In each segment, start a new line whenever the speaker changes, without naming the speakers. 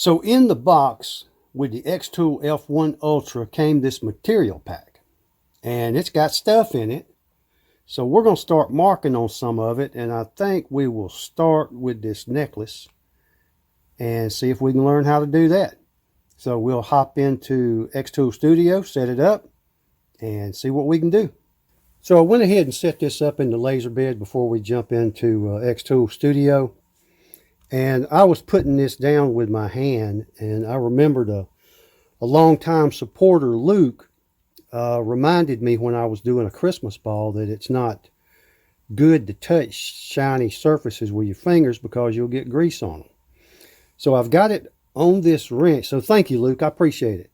So in the box with the xTool F1 Ultra came this material pack, and it's got stuff in it. So we're going to start marking on some of it, and I think we will start with this necklace and see if we can learn how to do that. So we'll hop into xTool Studio, set it up, and see what we can do. So I went ahead and set this up in the laser bed before we jump into xTool Studio. And I was putting this down with my hand, and I remembered a longtime supporter, Luke, reminded me when I was doing a Christmas ball that it's not good to touch shiny surfaces with your fingers because you'll get grease on them. So I've got it on this wrench. So thank you, Luke. I appreciate it.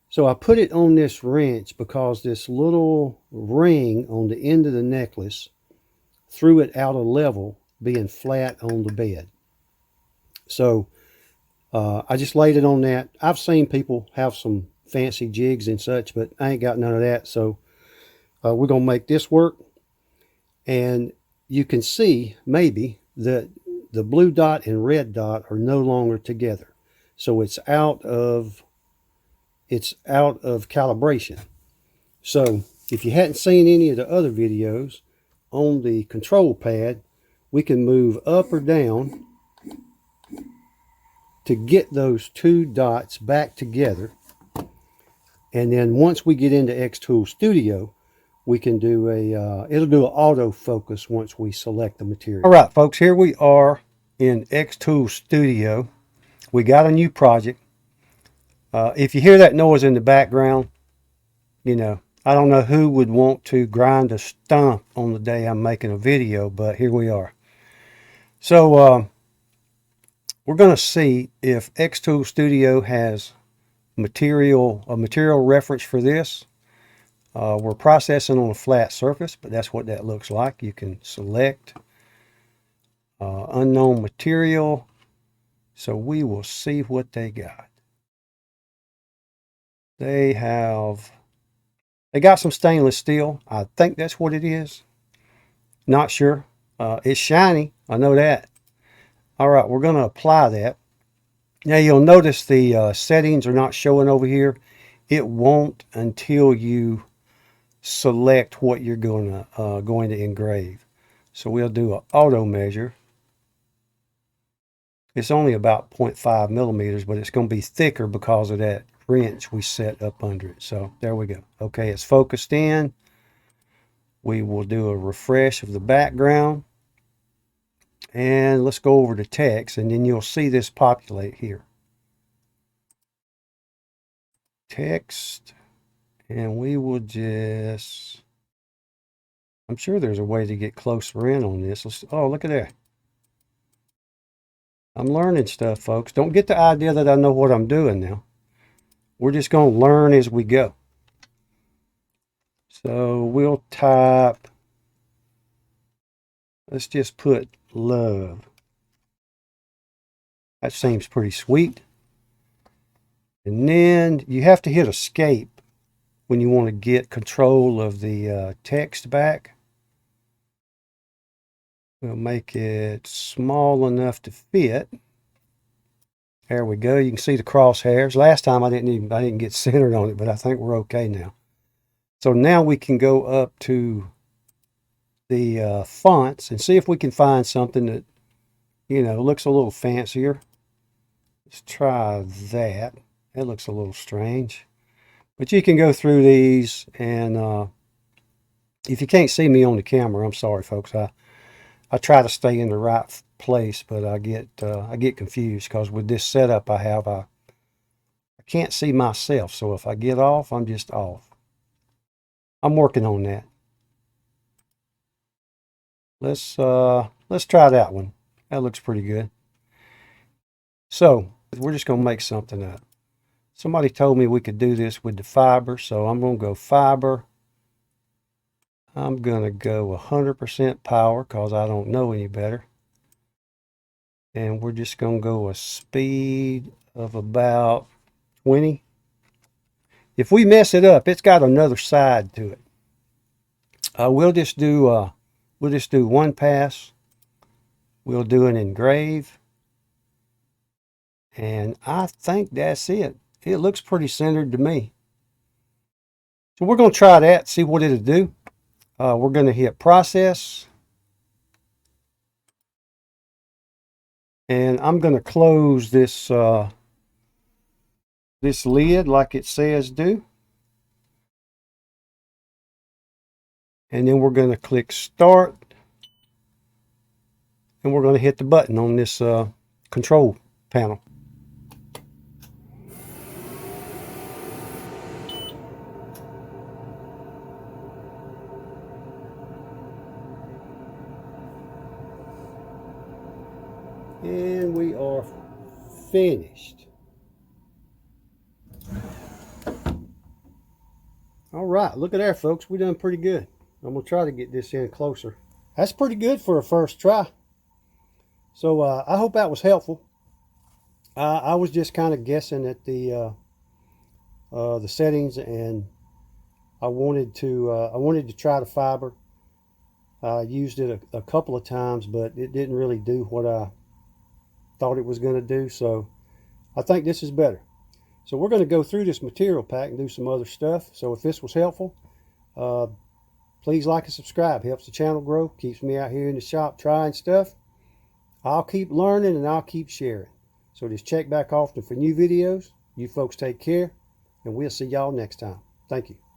So I put it on this wrench because this little ring on the end of the necklace threw it out of level, being flat on the bed. So I just laid it on that. I've seen people have some fancy jigs and such, but I ain't got none of that. So we're going to make this work. And you can see maybe that the blue dot and red dot are no longer together. So it's out of calibration. So if you hadn't seen any of the other videos, on the control pad, we can move up or down to get those two dots back together. And then once we get into xTool Studio, we can do it'll do an autofocus once we select the material. All right, folks, here we are in xTool Studio. We got a new project. If you hear that noise in the background, you know, I don't know who would want to grind a stump on the day I'm making a video, but here we are. So we're going to see if xTool Studio has a material reference for this. We're processing on a flat surface, but that's what that looks like. You can select unknown material. So we will see what they got. They got some stainless steel. I think that's what it is. Not sure. It's shiny. I know that. All right, we're going to apply that. Now you'll notice the settings are not showing over here. It won't until you select what you're going to engrave. So we'll do an auto measure. It's only about 0.5 millimeters, but it's going to be thicker because of that wrench we set up under it. So there we go. Okay, it's focused in. We will do a refresh of the background. And let's go over to text, and then you'll see this populate here. Text, and we will just, I'm sure there's a way to get closer in on this. Oh, look at that. I'm learning stuff, folks. Don't get the idea that I know what I'm doing now. We're just going to learn as we go. So we'll type, let's just put love. That seems pretty sweet. And then you have to hit escape when you want to get control of the text back. We'll make it small enough to fit. There we go. You can see the crosshairs. Last time I didn't get centered on it, but I think we're okay now. So now we can go up to the fonts and see if we can find something that, you know, looks a little fancier. Let's try that. That looks a little strange. But you can go through these, and if you can't see me on the camera, I'm sorry, folks. I try to stay in the right place, but I get confused because with this setup I have, I can't see myself. So if I get off, I'm just off. I'm working on that. Let's try that one. That looks pretty good. So we're just gonna make something up. Somebody told me we could do this with the fiber, so I'm gonna go fiber. I'm going to go 100% power because I don't know any better. And we're just going to go a speed of about 20. If we mess it up, it's got another side to it. We'll just do one pass. We'll do an engrave. And I think that's it. It looks pretty centered to me. So we're going to try that, see what it'll do. We're going to hit process. And I'm going to close this this lid like it says do. And then we're going to click start. And we're going to hit the button on this control panel. And we are finished. All right, look at there, folks. We done pretty good. I'm going to try to get this in closer. That's pretty good for a first try. So I hope that was helpful. I was just kind of guessing at the settings, and I wanted to try the fiber. I used it a couple of times, but it didn't really do what I thought it was going to do. So I think this is better. So we're going to go through this material pack and do some other stuff. So if this was helpful, please like and subscribe. Helps the channel grow, keeps me out here in the shop trying stuff. I'll keep learning and I'll keep sharing. So just check back often for new videos. You folks take care, and we'll see y'all next time. Thank you.